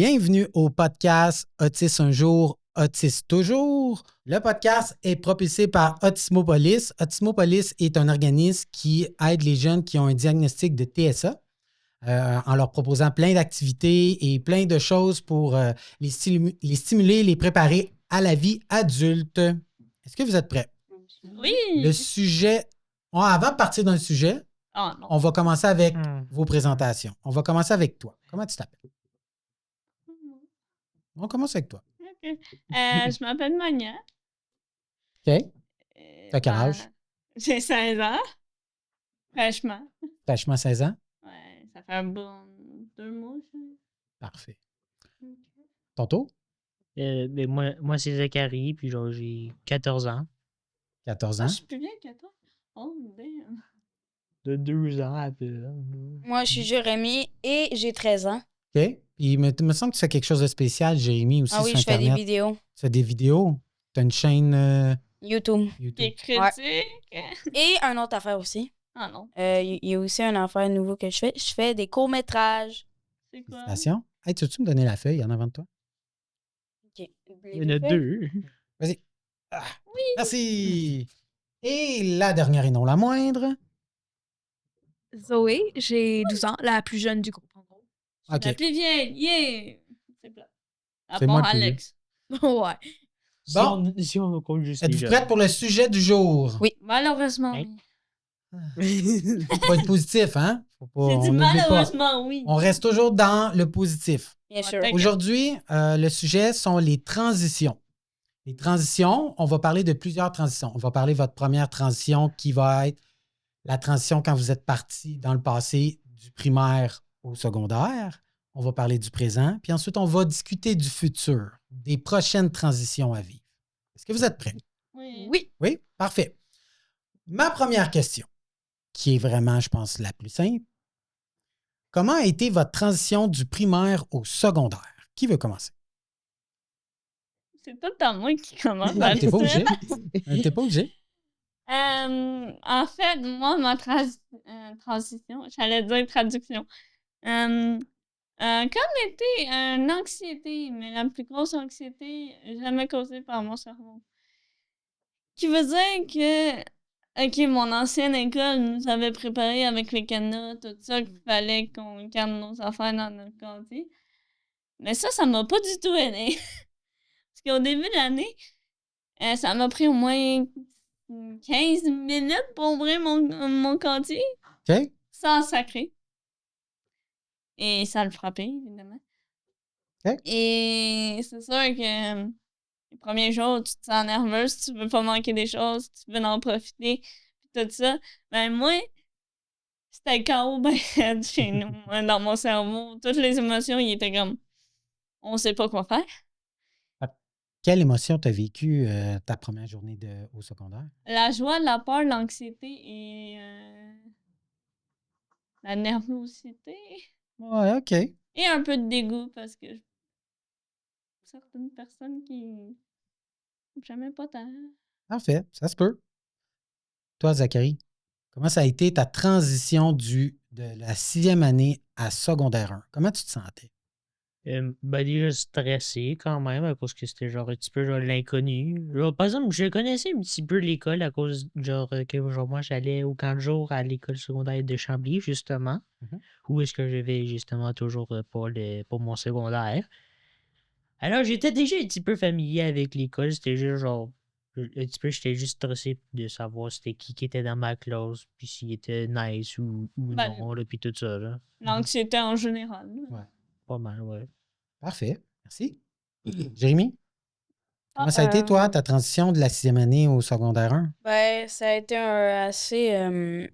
Bienvenue au podcast Autisme un jour, Autisme toujours. Le podcast est propulsé par Autismopolis. Autismopolis est un organisme qui aide les jeunes qui ont un diagnostic de TSA en leur proposant plein d'activités et plein de choses pour les stimuler, les préparer à la vie adulte. Est-ce que vous êtes prêts? Oui! Le sujet... avant de partir dans le sujet, on va commencer avec vos présentations. On va commencer avec toi. Comment tu t'appelles? On commence avec toi. OK. Je m'appelle Mania. OK. T'as quel âge? J'ai 16 ans. Fraîchement. Fraîchement 16 ans? Ouais, ça fait un bon 2 mois. Ça. Parfait. Ton tour? Ben moi c'est Zachary, puis genre, j'ai 14 ans. 14 Ah, ans? je suis plus vieille que toi. Oh, damn. De 2 ans à peu. Moi, je suis Jérémy et j'ai 13 ans. OK. Puis il me semble que tu fais quelque chose de spécial, Jérémy, aussi Ah oui, sur je fais Internet. des vidéos. Tu fais des vidéos? Tu as une chaîne YouTube. Qui YouTube? est critique. Et une autre affaire aussi. Ah non. Il y a aussi une affaire nouveau que je fais. Je fais des courts-métrages. C'est quoi? Félicitations. Hey, tu veux-tu me donner la feuille en avant de toi? OK. Il y en a 2. Vas-y. Ah, oui! Merci! Et la dernière et non la moindre. Zoé, j'ai 12 ans, la plus jeune du groupe, en gros. OK. La plus vieille. Yeah! C'est plat. À C'est moi part le plus Alex. Ouais. Bon. Si on compte juste les Êtes-vous jeunes. prête pour le sujet du jour? Oui. Malheureusement, Hein? oui. Faut être positif, hein? Faut pas, J'ai dit on n'oublie pas. malheureusement, oui. On reste toujours dans le positif. Bien sûr. Ouais, Aujourd'hui, le sujet sont les transitions. Les transitions, on va parler de plusieurs transitions. On va parler de votre première transition qui va être la transition quand vous êtes parti dans le passé du primaire au secondaire. On va parler du présent. Puis ensuite, on va discuter du futur, des prochaines transitions à vivre. Est-ce que vous êtes prêts? Oui. Oui. Oui? Parfait. Ma première question, qui est vraiment, je pense, la plus simple. Comment a été votre transition du primaire au secondaire? Qui veut commencer? C'est tout le temps moi qui commence. Non, t'es pas obligé. T'es pas obligé. En fait, moi, ma transition, j'allais dire traduction, comme était une anxiété, mais la plus grosse anxiété jamais causée par mon cerveau. Qui veut dire que, OK, mon ancienne école nous avait préparé avec les cadenas, tout ça, qu'il fallait qu'on garde nos affaires dans notre casier. Mais ça m'a pas du tout aidé. Parce qu'au début de l'année, ça m'a pris au moins 15 minutes pour ouvrir mon casier. OK? Sans sacrer. Et ça le frappait, évidemment. OK. Et c'est sûr que les premiers jours, tu te sens nerveuse, tu veux pas manquer des choses, tu veux en profiter, puis tout ça. Ben moi, c'était le chaos ben raide chez nous, dans mon cerveau. Toutes les émotions, ils étaient comme, on sait pas quoi faire. Quelle émotion t'as vécu ta première journée au secondaire? La joie, la peur, l'anxiété et la nervosité. Ouais, OK. Et un peu de dégoût parce que certaines personnes qui j'aimais pas tant. Parfait, ça se peut. Toi, Zachary, comment ça a été ta transition de la 6e année à secondaire 1? Comment tu te sentais? Ben déjà stressé quand même, à cause que c'était genre un petit peu genre l'inconnu. Genre, par exemple, je connaissais un petit peu l'école à cause genre que genre, moi j'allais au camp de jour à l'école secondaire de Chambly, justement. Mhm. Où est-ce que je vais justement toujours pour mon secondaire. Alors j'étais déjà un petit peu familier avec l'école, c'était juste genre un petit peu, j'étais juste stressé de savoir c'était qui était dans ma classe, puis s'il était nice ou Ben, non, là, puis tout ça, là. l'anxiété en général. Ouais. Pas mal, ouais. Parfait, merci. Jérémy, comment Ah, ça a été, toi, ta transition de la 6e année au secondaire 1? Ben, ça a été assez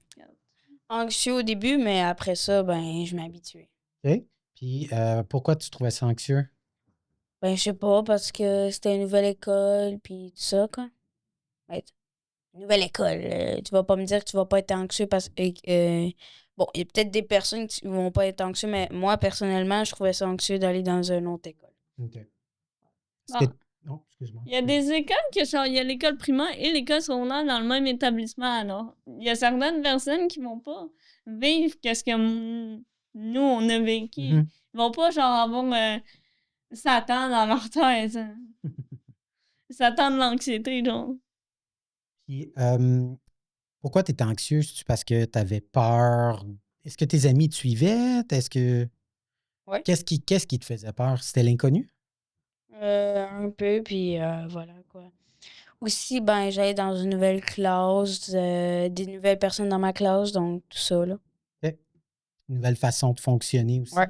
anxieux au début, mais après ça, ben, je m'habituais. OK. Puis, pourquoi tu trouvais ça anxieux? Ben, je sais pas, parce que c'était une nouvelle école, puis tout ça, quoi. Ben, une nouvelle école. Tu vas pas me dire que tu vas pas être anxieux parce que... bon, il y a peut-être des personnes qui vont pas être anxieux, mais moi, personnellement, je trouvais ça anxieux d'aller dans une autre école. OK. Ah. Non, excuse-moi. Il y a des écoles qui sont. Il y a l'école primaire et l'école secondaire dans le même établissement. Alors, il y a certaines personnes qui vont pas vivre qu'est-ce que nous, on a vécu. Mhm. Ils vont pas, genre, avoir s'attendent dans leur tête. Hein. Ils s'attendent de l'anxiété, genre. Puis, pourquoi tu étais anxieux? C'est parce que tu avais peur? Est-ce que tes amis te suivaient? Est-ce que. Ouais. Qu'est-ce qui te faisait peur? C'était l'inconnu? Un peu, puis voilà, quoi. Aussi, ben, j'allais dans une nouvelle classe, des nouvelles personnes dans ma classe, donc tout ça, là. OK. Une nouvelle façon de fonctionner aussi. Ouais.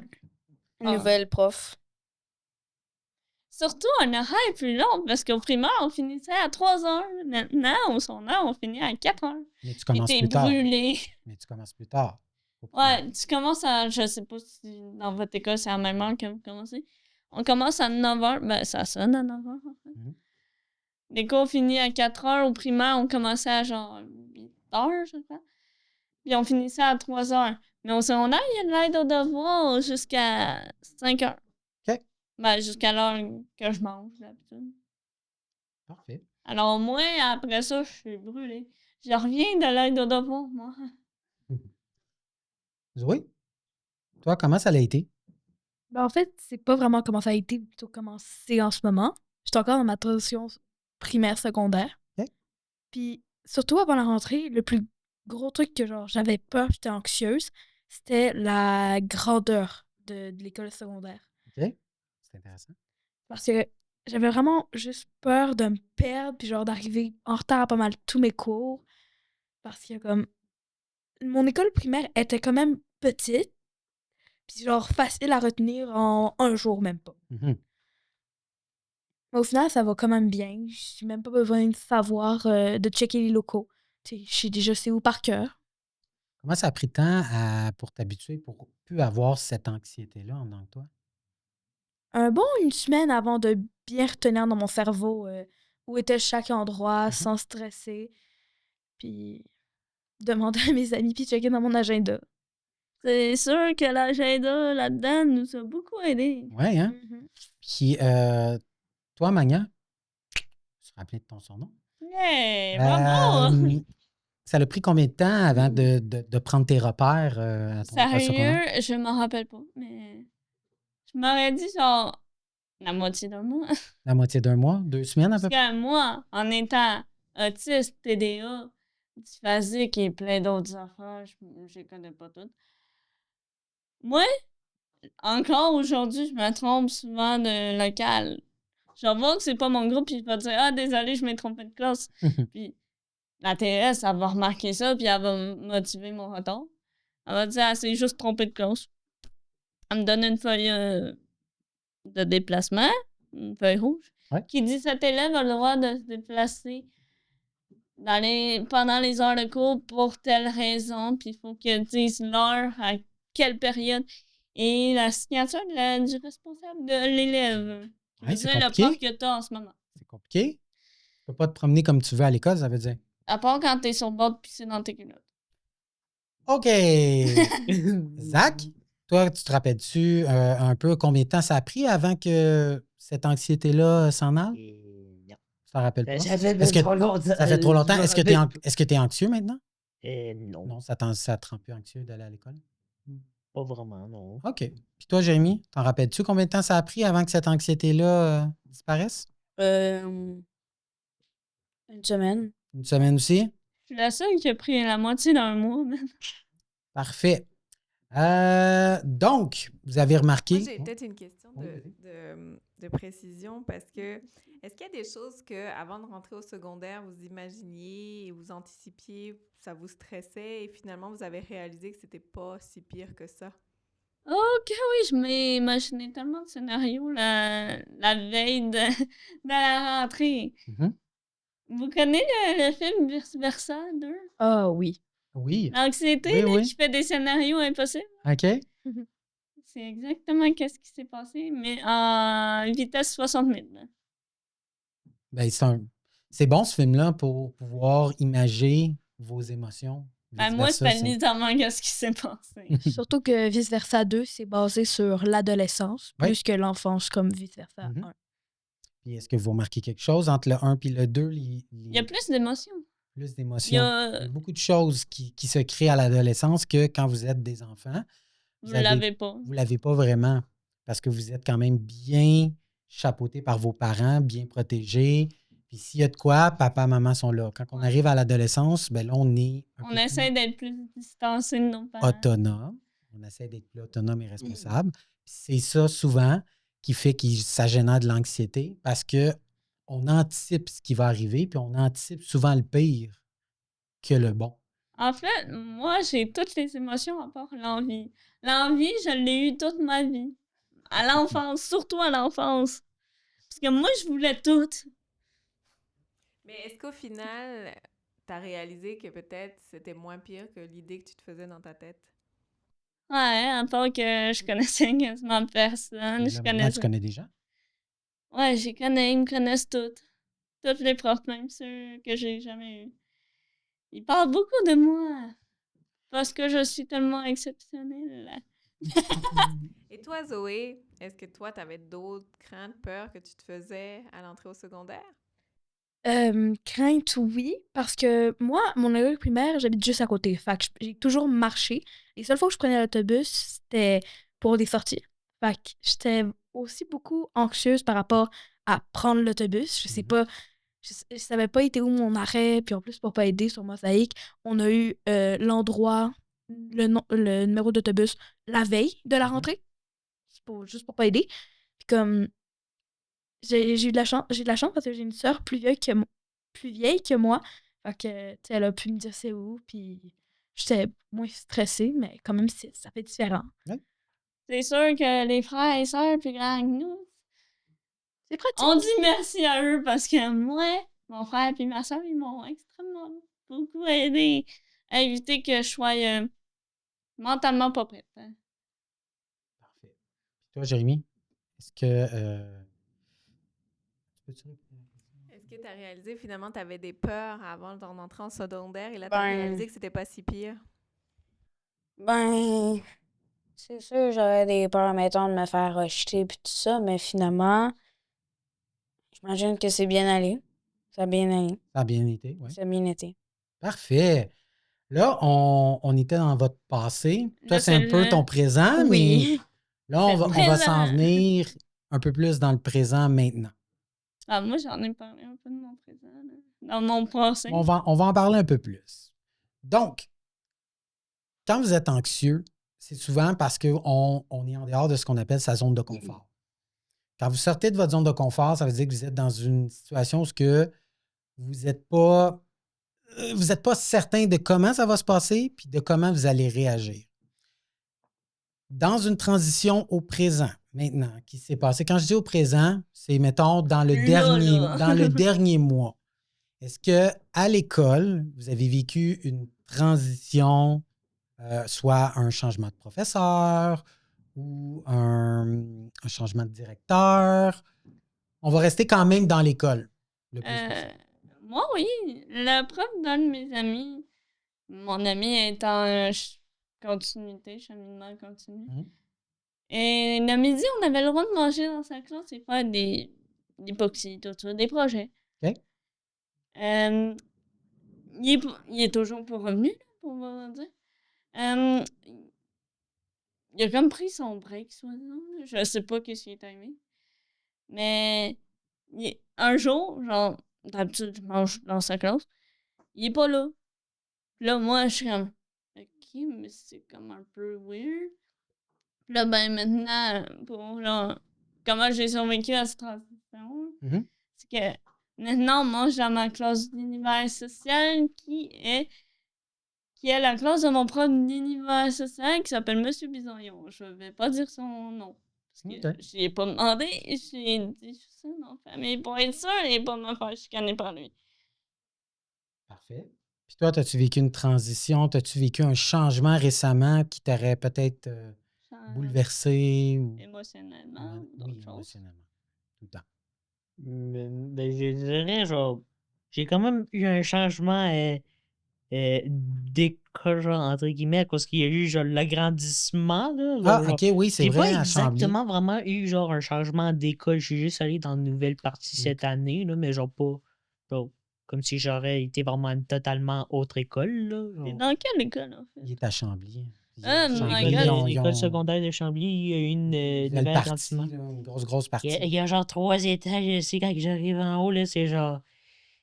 Une Ah. nouvelle prof. Surtout un horaire plus long, parce qu'au primaire, on finissait à 3 heures. Maintenant, au secondaire, on finit à 4 heures. Mais tu Puis commences t'es plus tard. brûlé. Mais tu commences plus tard. Ouais, tu commences à... Je sais pas si dans votre école, c'est à la même heure que vous commencez. On commence à 9 h. Ben, ça sonne à 9 h, en fait. Mhm. Les cours finis à 4 h. Au primaire, on commençait à genre 8 h, je crois. Puis on finissait à 3 h. Mais au secondaire, il y a de l'aide aux devoirs jusqu'à 5 h. OK. Ben, jusqu'à l'heure que je mange, d'habitude. Parfait. Alors, moi, après ça, je suis brûlée. Je reviens de l'aide aux devoirs, moi. Zoé, toi, comment ça a été? Ben, en fait, c'est pas vraiment comment ça a été, plutôt comment c'est en ce moment. J'étais encore dans ma transition primaire, secondaire. OK. Puis, surtout avant la rentrée, le plus gros truc que genre j'avais peur, j'étais anxieuse, c'était la grandeur de l'école secondaire. OK. C'est intéressant. Parce que j'avais vraiment juste peur de me perdre, puis genre d'arriver en retard à pas mal tous mes cours. Parce que comme mon école primaire était quand même petite, puis genre facile à retenir en un jour même pas. Mhm. Mais au final, ça va quand même bien. J'ai même pas besoin de savoir, de checker les locaux. Tu sais, je sais déjà c'est où par cœur. Comment ça a pris de temps pour t'habituer, pour plus avoir cette anxiété-là en dedans de toi? Une semaine avant de bien retenir dans mon cerveau où était chaque endroit Mhm. sans stresser. Puis demander à mes amis, puis checker dans mon agenda. C'est sûr que l'agenda là-dedans nous a beaucoup aidés. Oui, hein? Mhm. Puis, toi, Magna, je me rappelais de ton surnom. Hey, bravo! Ça a pris combien de temps avant de prendre tes repères à ton école secondaire? Sérieux, je m'en rappelle pas, mais je m'aurais dit genre la moitié d'un mois. La moitié d'un mois? 2 semaines à Parce peu près? que moi, en étant autiste, TDA, dysphasique et plein d'autres affaires, je les connais pas toutes. Moi, encore aujourd'hui, je me trompe souvent de local. Je vois que c'est pas mon groupe, puis je vais dire « Ah, désolé, je m'ai trompé de classe. » Puis la TS, elle va remarquer ça, puis elle va motiver mon retard. Elle va dire « Ah, c'est juste trompé de classe. » Elle me donne une feuille de déplacement, une feuille rouge, Ouais. qui dit « Cet élève a le droit de se déplacer pendant les heures de cours pour telle raison, puis il faut qu'elle dise l'heure, à quelle période, et la signature du responsable de l'élève. Qui Ouais, veut c'est dire le compliqué. prof que t'as en ce moment. C'est compliqué. Tu peux pas te promener comme tu veux à l'école, ça veut dire. À part quand t'es sur le bord de pisser dans tes culottes. OK. Zach, toi, tu te rappelles-tu un peu combien de temps ça a pris avant que cette anxiété-là s'en aille? Non. Tu t'en rappelles pas? Ça fait Est-ce que trop longtemps. ça fait trop longtemps. Je me Est-ce que tu rappelle- es anxieux maintenant? Non, Non, ça te rend plus anxieux d'aller à l'école? pas vraiment, non. OK. Puis toi, Jérémy, t'en rappelles-tu combien de temps ça a pris avant que cette anxiété-là disparaisse? Une semaine. Une semaine aussi? Je suis la seule qui a pris la moitié d'un mois, man. Parfait. Donc, vous avez remarqué. Moi, j'ai peut-être une question Oui, vas-y. de précision parce que est-ce qu'il y a des choses que, avant de rentrer au secondaire, vous imaginiez et vous anticipiez, ça vous stressait et finalement vous avez réalisé que c'était pas si pire que ça? Ok, oui, je m'imaginais tellement de scénarios la veille de la rentrée. Mhm. Vous connaissez le film Vice Versa 2? Ah oui. Oui. L'anxiété, Oui, là, oui. qui fait des scénarios impossibles. OK. C'est exactement qu'est-ce qui s'est passé, mais en vitesse 60 000. Là. Ben, c'est bon ce film-là pour pouvoir imager vos émotions. Ben, moi, Vice-versa, c'était littéralement qu'est-ce qui s'est passé. Surtout que Vice Versa 2, c'est basé sur l'adolescence, Ouais. plus que l'enfance comme Vice Versa Mhm. 1. Puis est-ce que vous remarquez quelque chose entre le 1 et le 2? Il y a plus d'émotions. Plus Il y d'émotions. Il y a... a beaucoup de choses qui se créent à l'adolescence que quand vous êtes des enfants, Vous l'avez pas. vous ne l'avez pas vraiment parce que vous êtes quand même bien chapeauté par vos parents, bien protégé. Puis s'il y a de quoi, papa, maman sont là. Quand on Ouais. arrive à l'adolescence, ben là, on est un On peu essaie plus d'être plus distancé de nos parents. autonome. On essaie d'être plus autonome et responsable. Puis c'est ça, souvent, qui fait que ça génère de l'anxiété parce que on anticipe ce qui va arriver, puis on anticipe souvent le pire que le bon. En fait, moi, j'ai toutes les émotions à part l'envie. L'envie, je l'ai eue toute ma vie. À l'enfance, surtout à l'enfance. Parce que moi, je voulais tout. Mais est-ce qu'au final, t'as réalisé que peut-être c'était moins pire que l'idée que tu te faisais dans ta tête? Ouais, à part que je connaissais quasiment personne. Puis là, maintenant, tu connais des gens. Ouais, ils me connaissent toutes. Toutes les profs, même ceux que j'ai jamais eus. Ils parlent beaucoup de moi. Parce que je suis tellement exceptionnelle. Et toi, Zoé, est-ce que toi, t'avais d'autres craintes, peurs que tu te faisais à l'entrée au secondaire? Crainte, oui, parce que moi, mon école primaire, j'habite juste à côté. Fait que j'ai toujours marché. Les seules fois que je prenais l'autobus, c'était pour des sorties. Fait que j'étais aussi beaucoup anxieuse par rapport à prendre l'autobus. Je sais pas, je savais pas été où mon arrêt. Puis en plus, pour pas aider sur Mosaïque, on a eu l'endroit, le numéro d'autobus la veille de la rentrée. Juste pour pas aider. Puis comme j'ai eu de la chance, parce que j'ai une sœur plus vieille que moi. Fait que, tu sais, elle a pu me dire c'est où, puis j'étais moins stressée, mais quand même, ça fait différent. C'est sûr que les frères et sœurs plus grands que nous, C'est pratique. on dit merci à eux parce que moi, mon frère et ma sœur, ils m'ont extrêmement beaucoup aidé à éviter que je sois mentalement pas prête. Hein. Parfait. Puis toi, Jérémy, est-ce que... peux-tu répondre à la question? Est-ce que tu as réalisé finalement tu avais des peurs avant ton entrée en secondaire et là tu Ben- as réalisé que c'était pas si pire? Ben, c'est sûr, j'aurais des peurs, mettons, de me faire rejeter puis tout ça, mais finalement, j'imagine que c'est bien allé. Ça a bien allé. Ça a bien été, oui. Ça a bien été. Parfait. Là, on était dans votre passé. Toi, Là, c'est un peu ton présent, Oui. mais là, on va présent. s'en venir un peu plus dans le présent maintenant. Ah, moi, j'en ai parlé un peu de mon présent, là, dans mon passé. On va en parler un peu plus. Donc, quand vous êtes anxieux, c'est souvent parce qu'on est en dehors de ce qu'on appelle sa zone de confort. Quand vous sortez de votre zone de confort, ça veut dire que vous êtes dans une situation où vous n'êtes pas certain de comment ça va se passer puis de comment vous allez réagir. Dans une transition au présent, maintenant, qui s'est passé. Quand je dis au présent, c'est, mettons, dans le dernier mois. Est-ce qu'à l'école, vous avez vécu une transition, soit un changement de professeur ou un changement de directeur? On va rester quand même dans l'école le plus possible. Moi, oui. La prof d'un de mes amis, mon ami est en cheminement continu. Et le midi, on avait le droit de manger dans sa classe et faire des poxys, tout ça, des projets. OK. Il est toujours pas revenu, là, pour me dire. Il a comme pris son break, soi-disant. Je sais pas qu'est-ce qu'il est arrivé. Mais un jour, genre, d'habitude, je mange dans sa classe. Il est pas là. Puis là, moi, je suis comme, OK, mais c'est comme un peu weird. Puis là, ben maintenant, pour genre, comment j'ai survécu à cette transition, c'est que maintenant, on mange dans ma classe d'univers social qui est la classe de mon prof d'univers social qui s'appelle Monsieur Bisoyon. Je vais pas dire son nom. Parce que je l'ai pas demandé. J'ai dit juste son nom de famille pour être sûr et pas me faire chicaner par lui. Parfait. Puis toi, as-tu vécu une transition? As-tu vécu un changement récemment qui t'aurait peut-être bouleversé? Ou... Émotionnellement ou d'autres choses? Émotionnellement. Tout le temps. Ben, je dirais, genre, j'ai quand même eu un changement d'école, genre, entre guillemets, à cause qu'il y a eu, genre, l'agrandissement, là. OK, oui, c'est vrai, J'ai pas à Chambly. exactement vraiment eu, genre, un changement d'école. Je suis juste allé dans une nouvelle partie cette année, là, mais genre, pas, genre, comme si j'aurais été vraiment une totalement autre école, là. T'es dans quelle école, en fait? Il est à Chambly. Puis, Ah, Chambly, my God. ils ont L'école secondaire de Chambly, il y a eu une une nouvelle belle partie, agrandissement. là, une grosse partie. Il y a genre 3 étages ici. Quand j'arrive en haut, là, c'est genre.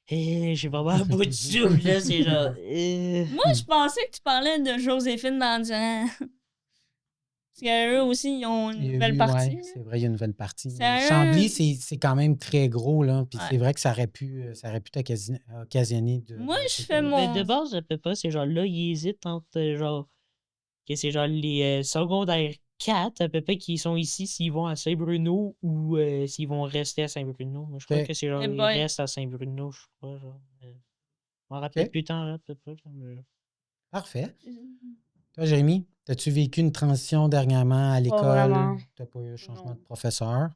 J'ai vraiment un bout de souffle, là. C'est genre. Moi, je pensais que tu parlais de Joséphine Dandurand. Parce qu'eux aussi, ils ont une nouvelle partie. Oui, c'est vrai, il y a une nouvelle partie. C'est Mais un- Chambly, c'est quand même très gros, là. Puis Ouais. c'est vrai que ça aurait pu occasionner de. Moi, je c'est fais comme- mon- Mais de base, je peux pas. C'est genre là, ils hésitent entre genre. Que c'est genre les secondaires 4 à peu près qui sont ici s'ils vont à Saint-Bruno ou s'ils vont rester à Saint-Bruno. Moi, je crois Ok. que c'est genre Eh ils boy. restent à Saint-Bruno, je crois. Genre, je m'en rappelle Ok. plus tant, là, peut-être. Mais... Parfait. Toi, Jérémy, as-tu vécu une transition dernièrement à l'école? vraiment. Tu n'as pas eu un changement Non. de professeur?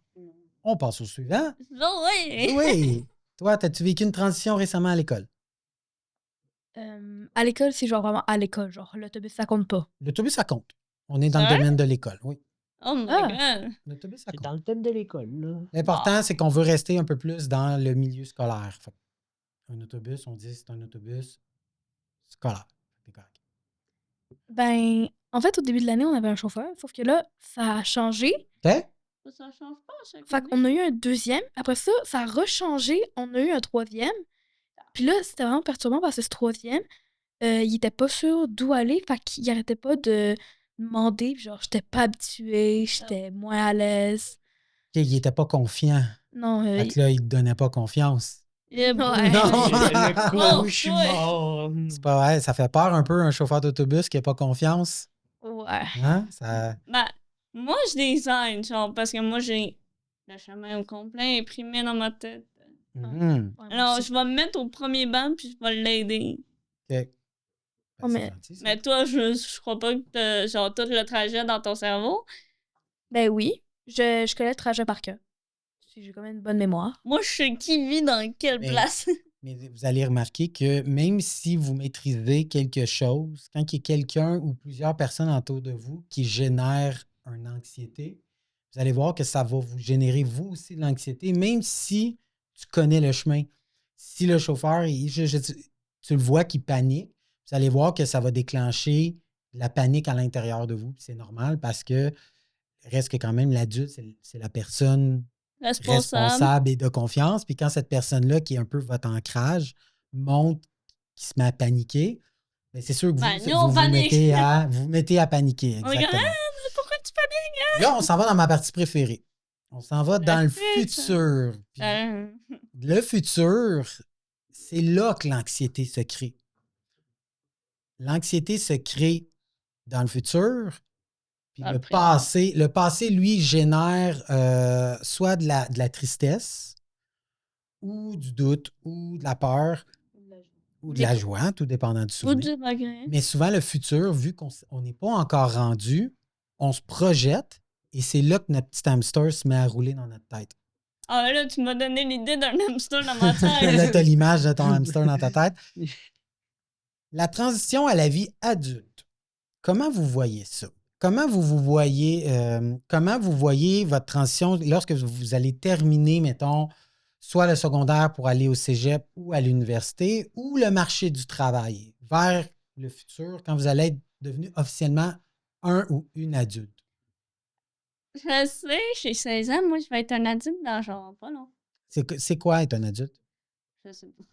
On passe au suivant. Oh, ouais. Oui. Toi, as-tu vécu une transition récemment à l'école? À l'école, c'est genre vraiment à l'école. Genre, l'autobus, ça compte pas. L'autobus, ça compte. On est dans le Sérieux? domaine de l'école, oui. Oh my Ah. God. L'autobus, ça C'est compte. dans le thème de l'école, là. L'important, c'est qu'on veut rester un peu plus dans le milieu scolaire. Fait un autobus, on dit c'est un autobus scolaire. C'est correct. Ben, en fait, au début de l'année, on avait un chauffeur, sauf que là, ça a changé. OK? Ça change pas à chaque Fait année. qu'on a eu un deuxième. Après ça, ça a rechangé. On a eu un troisième. Puis là, c'était vraiment perturbant parce que ce troisième, il était pas sûr d'où aller. Fait qu'il arrêtait pas de demander. Puis genre, j'étais pas habituée, j'étais moins à l'aise. OK, il n'était pas confiant. Non, Fait que là, il ne te donnait pas confiance. Yeah, boy. Ouais. Non. Le coup, Oh, je suis ouais. mort. C'est pas vrai, ça fait peur un peu un chauffeur d'autobus qui n'a pas confiance. ouais. Hein? Ça... Ben, moi, je design, genre, parce que moi, j'ai le chemin au complet imprimé dans ma tête. Mhm. Ouais, Alors, aussi. je vais me mettre au premier banc, puis je vais l'aider. OK. Ben, Oh, c'est mais- gentil, ça. Mais toi, je crois pas que t'as, genre, tout le trajet dans ton cerveau. Ben oui, je connais le trajet par cœur. J'ai quand même une bonne mémoire. Moi, je sais qui vit dans quelle Mais- place. Mais vous allez remarquer que même si vous maîtrisez quelque chose, quand il y a quelqu'un ou plusieurs personnes autour de vous qui génèrent une anxiété, vous allez voir que ça va vous générer vous aussi de l'anxiété, même si tu connais le chemin. Si le chauffeur, tu le vois qu'il panique, vous allez voir que ça va déclencher de la panique à l'intérieur de vous. Puis c'est normal parce que reste que quand même l'adulte, c'est la personne responsable et de confiance. Puis quand cette personne-là, qui est un peu votre ancrage, monte, qui se met à paniquer, bien, c'est sûr que Ben, vous, nous, on vous panique. vous mettez à paniquer. On est comme, Exactement. mais pourquoi tu paniques? Là, on s'en va dans ma partie préférée. On s'en va dans le futur. futur. Puis le futur, c'est là que l'anxiété se crée. L'anxiété se crée dans le futur. Puis Dans le le passé, lui, génère soit de la tristesse, ou du doute, ou de la peur, ou de la joie, tout dépendant du Ou souvenir. du regret. Mais souvent, le futur, vu qu'on n'est pas encore rendu, on se projette et c'est là que notre petit hamster se met à rouler dans notre tête. Ah, là, tu m'as donné l'idée d'un hamster dans ma Là, tête. tu as l'image de ton hamster dans ta tête. La transition à la vie adulte, comment vous voyez ça? Comment vous voyez votre transition lorsque vous allez terminer, mettons, soit le secondaire pour aller au cégep ou à l'université, ou le marché du travail vers le futur, quand vous allez être devenu officiellement un ou une adulte? Je sais, j'ai 16 ans, moi, je vais être un adulte dans genre pas long. C'est quoi être un adulte? Je sais pas.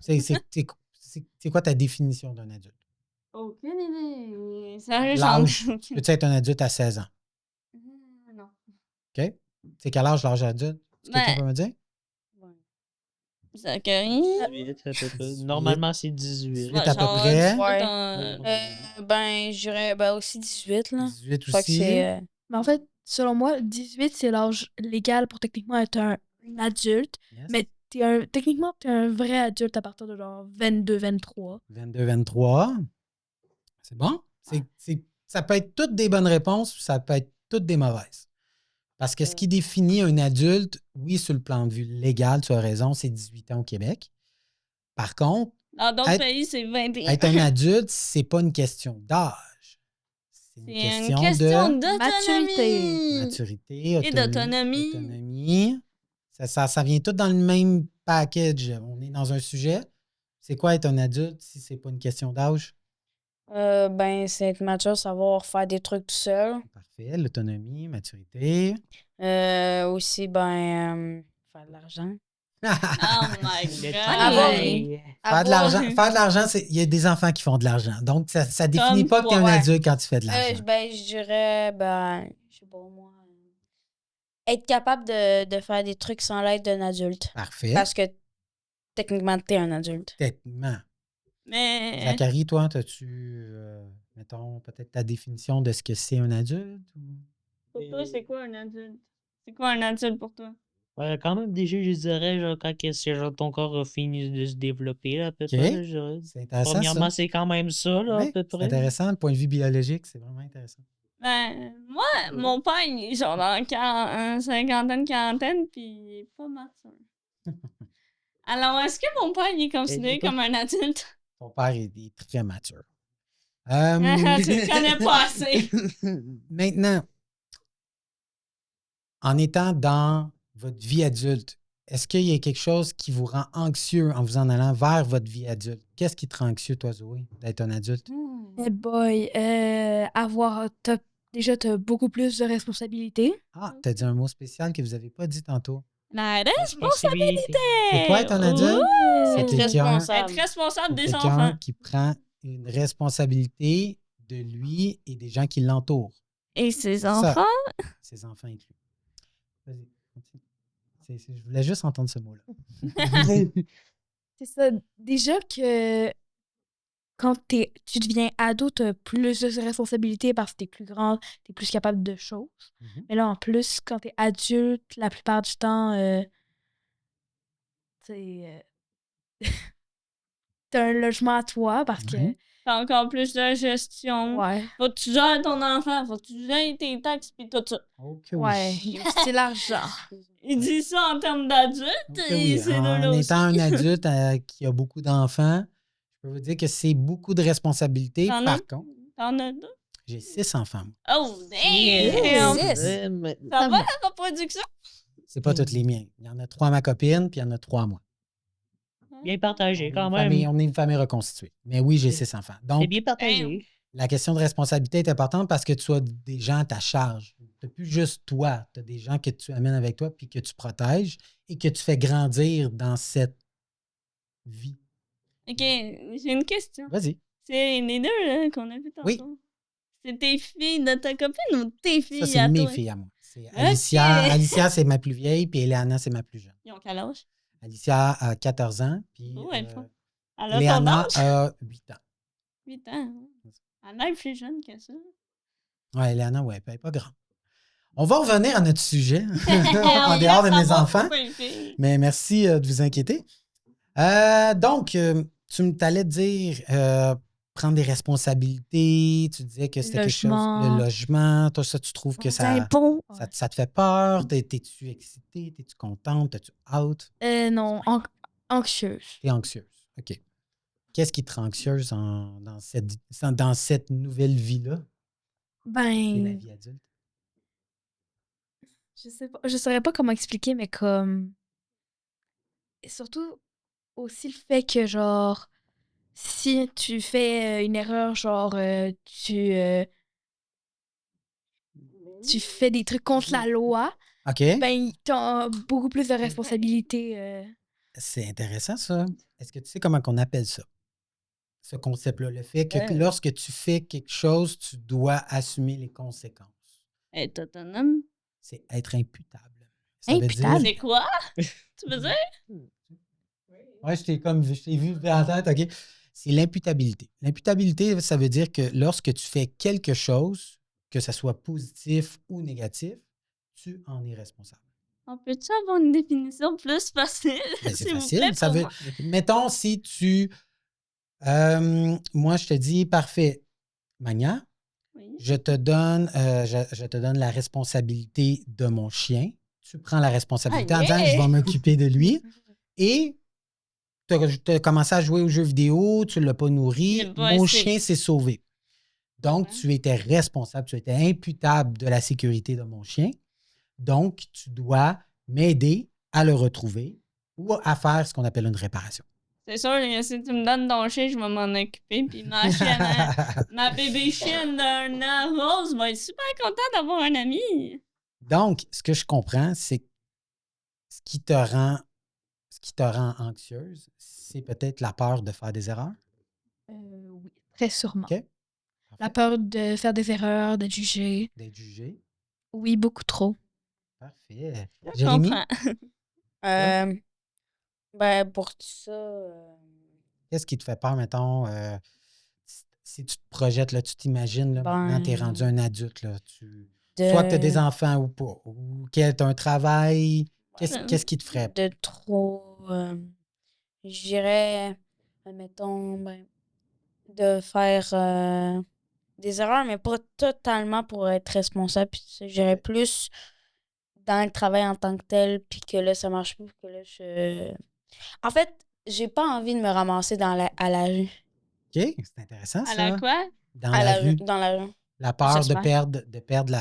C'est quoi ta définition d'un adulte? Aucune idée. Sérieux, L'âge. j'en ai aucune. Peux-tu être un adulte à 16 ans? Non. OK? C'est quel âge l'âge adulte? Est-ce que quelqu'un peut me dire? Zachary. 18 à peu près. Normalement, c'est 18. à peu près. Ouais. Ben, j'irais aussi 18, là. 18 Fait que aussi. c'est... Mais en fait, selon moi, 18, c'est l'âge légal pour techniquement être un adulte. Yes. Mais techniquement, t'es un vrai adulte à partir de genre 22, 23. 22, 23. C'est bon? Ça peut être toutes des bonnes réponses, puis ça peut être toutes des mauvaises. Parce que ce qui définit un adulte, oui, sur le plan de vue légal, tu as raison, c'est 18 ans au Québec. Par contre, Dans d'autres Être- pays, c'est 21. être un adulte, c'est pas une question d'âge. C'est C'est une question d'autonomie. maturité, Et d'autonomie. autonomie. Ça vient tout dans le même package. On est dans un sujet. C'est quoi être un adulte si c'est pas une question d'âge? Ben, c'est être mature, savoir faire des trucs tout seul. Parfait. L'autonomie, maturité. Aussi, ben, faire de l'argent. Oh my Le god. travail. Faire de l'argent, il y a des enfants qui font de l'argent. Donc, ça définit Comme pas que tu es un toi, ouais. adulte quand tu fais de l'argent. Ben, je dirais, ben, je sais pas moi, être capable de faire des trucs sans l'aide d'un adulte. Parfait. Parce que techniquement, t'es un adulte. Techniquement. Mais. Zachary, toi, as-tu, mettons, peut-être ta définition de ce que c'est un adulte? Pour toi, c'est quoi un adulte? C'est quoi un adulte pour toi? Ouais, quand même, déjà, je dirais, genre, quand que c'est, genre, ton corps a fini de se développer, là, à peu OK. près, là, je dirais. C'est intéressant, Premièrement, ça. c'est quand même ça, là, Oui, à peu c'est près. intéressant. Le point de vue biologique, c'est vraiment intéressant. Ben, moi, mon père, il est genre dans cinquantaine, quarantaine, puis il est pas mature. Alors, est-ce que mon père, il est considéré pas- comme un adulte? Ton père est très mature. Tu le connais pas assez. Maintenant, en étant dans votre vie adulte, est-ce qu'il y a quelque chose qui vous rend anxieux en vous en allant vers votre vie adulte? Qu'est-ce qui te rend anxieux, toi, Zoé, d'être un adulte? Eh boy, déjà, t'as beaucoup plus de responsabilités. Ah, t'as dit un mot spécial que vous n'avez pas dit tantôt. La Responsabilité. C'est quoi être un adulte? Ouh! C'est Être quelqu'un responsable. Être responsable c'est des quelqu'un enfants. qui prend une responsabilité de lui et des gens qui l'entourent. Et ses Ça. enfants? Ses enfants inclus. Vas-y, continue. Je voulais juste entendre ce mot-là. C'est ça. Déjà que quand tu deviens ado, t'as plus de responsabilités parce que t'es plus grand, t'es plus capable de choses. Mhm. Mais là, en plus, quand t'es adulte, la plupart du temps, t'as un logement à toi parce que... Ouais. T'as encore plus de gestion. Ouais. Faut que tu gères ton enfant, faut que tu gères tes taxes pis tout ça. Ok, oui. Ouais, c'est l'argent. Il dit ça en termes d'adulte Ok, et oui. c'est En deux-là aussi. étant un adulte qui a beaucoup d'enfants, je peux vous dire que c'est beaucoup de responsabilités. T'en Par as? contre, T'en as deux? j'ai 6 enfants. moi. Oh, damn! Yes. Ça va la reproduction? C'est pas toutes les miens. Il y en a 3 à ma copine, puis il y en a 3 à moi. Bien partagé, quand On même. est une famille reconstituée. Mais oui, j'ai 6 enfants. C'est Donc, bien partagé. la question de responsabilité est importante parce que tu as des gens à ta charge. Tu n'as plus juste toi. Tu as des gens que tu amènes avec toi puis que tu protèges et que tu fais grandir dans cette vie. Ok, j'ai une question. Vas-y. C'est les deux là, qu'on a vu tantôt. Oui. C'est tes filles de ta copine ou tes filles Ça, c'est à mes toi? filles à moi. C'est Ok. Alicia. Alicia, c'est ma plus vieille, puis Eleana, c'est ma plus jeune. Ils ont quel âge? Alicia a 14 ans, puis Oh, elle est fun. Elle a ton Eleana âge? a 8 ans. 8 ans. Elle est plus jeune que ça. Ouais, Eleana, ouais, elle n'est pas grande. On va revenir à notre sujet, en On dehors de laisse mes savoir enfants. pourquoi les filles. Mais merci de vous inquiéter. Donc, tu t'allais dire prendre des responsabilités. Tu disais que c'était quelque chose. Logement. Le logement. Toi, ça, tu trouves que ça impôts. te fait peur? T'es-tu excitée? T'es-tu contente? T'es-tu out? Non, anxieuse. T'es anxieuse. OK. Qu'est-ce qui te rend anxieuse dans cette nouvelle vie-là? C'est la Ben, vie adulte. je saurais pas comment expliquer, mais comme... Et surtout, aussi le fait que, genre, si tu fais une erreur, genre, tu fais des trucs contre la loi, OK. ben, t'as beaucoup plus de responsabilités. C'est intéressant, ça. Est-ce que tu sais comment on appelle ça? Ce concept-là. Le fait que lorsque tu fais quelque chose, tu dois assumer les conséquences. Être autonome. C'est être imputable. Ça veut Imputable? dire... C'est quoi? Tu veux dire? Ouais, je t'ai vu en tête, OK. C'est l'imputabilité. L'imputabilité, ça veut dire que lorsque tu fais quelque chose, que ce soit positif ou négatif, tu en es responsable. On peut-tu avoir une définition plus facile? Ben, c'est s'il vous facile. plaît, Ça pour veut... moi? Mettons, si tu... moi, je te dis, parfait, Magna, Oui. je te donne la responsabilité de mon chien. Tu prends la responsabilité en disant, je vais m'occuper de lui. Et tu as commencé à jouer aux jeux vidéo, tu ne l'as pas nourri, mon chien s'est sauvé. Donc, tu étais responsable, tu étais imputable de la sécurité de mon chien. Donc, tu dois m'aider à le retrouver ou à faire ce qu'on appelle une réparation. C'est sûr que si tu me donnes ton chien, je vais m'en occuper. Puis ma chienne, ma bébé chienne d'un an rose va être super contente d'avoir un ami. Donc, ce que je comprends, c'est que ce qui te rend anxieuse, c'est peut-être la peur de faire des erreurs. Oui, très sûrement. OK? La peur de faire des erreurs, d'être jugé. D'être jugé. Oui, beaucoup trop. Parfait. Je Jérémy, comprends. Ben, pour tout ça, qu'est-ce qui te fait peur, mettons, si tu te projettes, là, tu t'imagines, là, maintenant, tu es rendu un adulte, là, soit que tu as des enfants ou pas, ou que tu as un travail, qu'est-ce qui te ferait? de trop, je dirais, admettons, de faire des erreurs, mais pas totalement pour être responsable. Puis je dirais plus dans le travail en tant que tel, puis que là, ça marche plus, que là, En fait, j'ai pas envie de me ramasser à la rue. OK, c'est intéressant, ça. À la quoi? Dans la rue. Dans la rue. La peur Ça de se fait. perdre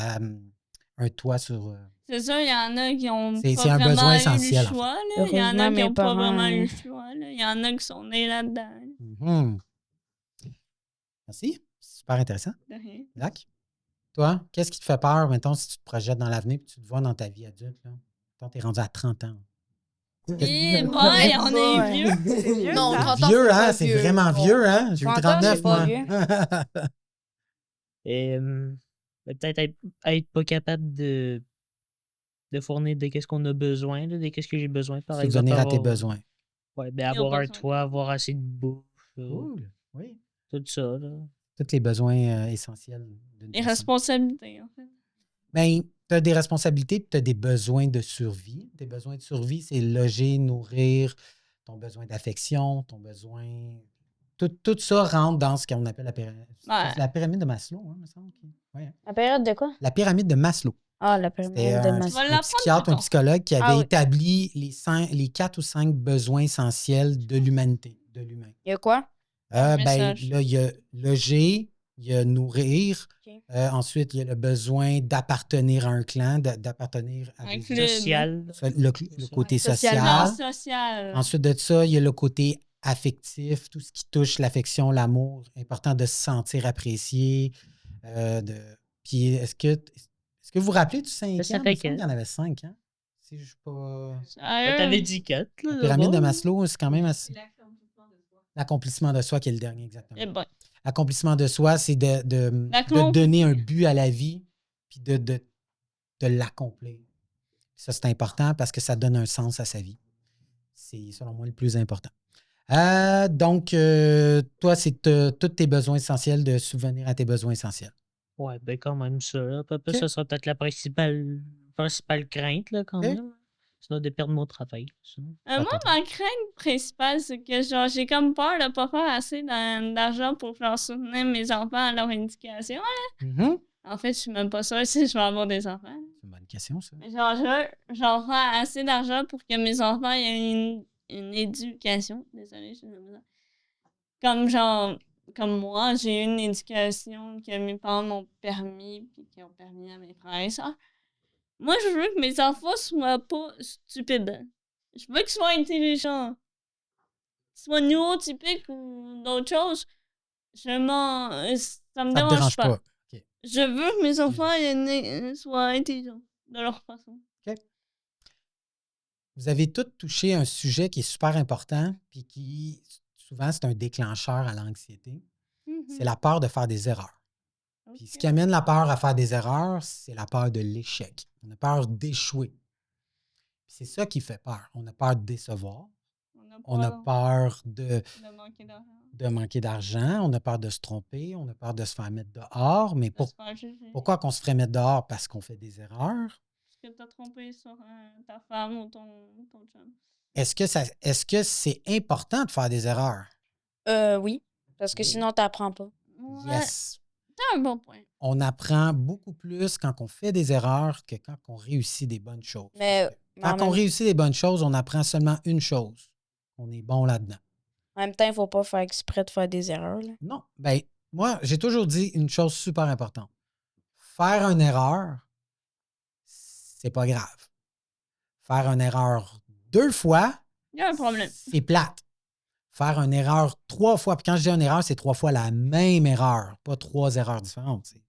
un toit sur... C'est sûr, il y en a qui ont C'est pas un vraiment besoin eu essentiel, le en fait. choix. Là. Il y en a Heureusement, qui mes n'ont pas parents, vraiment eu le choix. Là. Il y en a qui sont nés là-dedans. Mhm. Merci. Super intéressant. De rien. Lac, toi, qu'est-ce qui te fait peur, mettons, si tu te projettes dans l'avenir et tu te vois dans ta vie adulte? Là? Quand tu es rendu à 30 ans. Et boy, on est vieux. C'est vieux, Non, ça. 30 ans, Vieux, c'est hein? pas C'est vieux. vraiment Bon. vieux, hein? J'ai eu 30 ans, 39, c'est pas moi. Et peut-être être pas capable de fournir de qu'est-ce qu'on a besoin, de qu'est-ce que j'ai besoin, par exemple. Subvenir à tes besoins. Ouais, Nos avoir un besoins. toit, avoir assez de bouffe, Cool. Oui. tout ça. Là. Tous les besoins essentiels d'une Les personne. responsabilités, en fait. Bien, tu as des responsabilités et tu as des besoins de survie. Tes besoins de survie, c'est loger, nourrir, ton besoin d'affection, ton besoin. Tout ça rentre dans ce qu'on appelle la pyramide de Maslow, hein, me semble. Ouais, hein. La période de quoi? La pyramide de Maslow. Ah, la C'était pyramide de un, Maslow. Tu vas un l'apprendre psychiatre, plus un tard. psychologue qui avait Ah oui. établi les 4 ou 5 besoins essentiels de l'humanité, de l'humain. Il y a quoi? Un Ben, message. là, il y a loger, il y a nourrir. OK. Ensuite, il y a le besoin d'appartenir à un clan, d'appartenir à Un des club. Social. le côté Socialement. social. Social. Ensuite de ça, il y a le côté affectif, tout ce qui touche l'affection, l'amour. Important de se sentir apprécié. Puis est-ce que vous vous rappelez du 5 Ça ans? fait Il me semble que- qu'il y en avait 5 ans. Si je suis pas... Sérieux? T'avais dit 4. La pyramide de Maslow, c'est quand même assez... L'accomplissement de soi qui est le dernier, exactement. Eh ben, L'accomplissement de soi, c'est de L'accom- donner un but à la vie puis de l'accomplir. Ça, c'est important parce que ça donne un sens à sa vie. C'est, selon moi, le plus important. Donc, toi, c'est tous tes besoins essentiels, de subvenir à tes besoins essentiels. Ouais, ben quand même ça. Là. Peu, Ok. ça sera peut-être la principale crainte, là, quand Ok. même. Sinon, de perdre mon travail. Sinon. moi, ma crainte principale, c'est que genre j'ai comme peur de pas faire assez d'argent pour faire soutenir mes enfants à leur éducation. Mhm. En fait, je suis même pas sûre si je vais avoir des enfants. C'est une bonne question, ça. Mais genre, je veux genre faire assez d'argent pour que mes enfants aient une éducation. Désolée, je suis bizarre. Comme genre, comme moi, j'ai eu une éducation que mes parents m'ont permis puis qui ont permis à mes frères et sœurs. Moi, je veux que mes enfants soient pas stupides. Je veux qu'ils soient intelligents. Qu'ils soient neurotypiques ou d'autres choses. Ça me Ça te dérange dérange pas. pas. OK. Je veux que mes enfants soient intelligents de leur façon. Vous avez tous touché un sujet qui est super important puis qui, souvent, c'est un déclencheur à l'anxiété. C'est la peur de faire des erreurs. Puis ce qui amène la peur à faire des erreurs, c'est la peur de l'échec. On a peur d'échouer. Puis c'est ça qui fait peur. On a peur de décevoir. On a peur de manquer d'argent. manquer d'argent. On a peur de se tromper. On a peur de se faire mettre dehors. Mais De se faire juger. pourquoi qu'on se ferait mettre dehors? Parce qu'on fait des erreurs. Parce que t'as trompé sur ta femme ou ton chum. Est-ce que c'est important de faire des erreurs? Oui. Parce que Oui. sinon, t'apprends pas. Ouais, Yes. c'est un bon point. On apprend beaucoup plus quand on fait des erreurs que quand on réussit des bonnes choses. Mais en Quand on même, réussit des bonnes choses, on apprend seulement une chose. On est bon là-dedans. en même temps, il faut pas faire exprès de faire des erreurs. Là. Non. Ben, moi, j'ai toujours dit une chose super importante. Faire une erreur, c'est pas grave. Faire une erreur 2 fois, Il y a un problème. c'est plate. faire une erreur 3 fois. Puis quand je dis une erreur, c'est 3 fois la même erreur, pas 3 erreurs différentes. T'sais.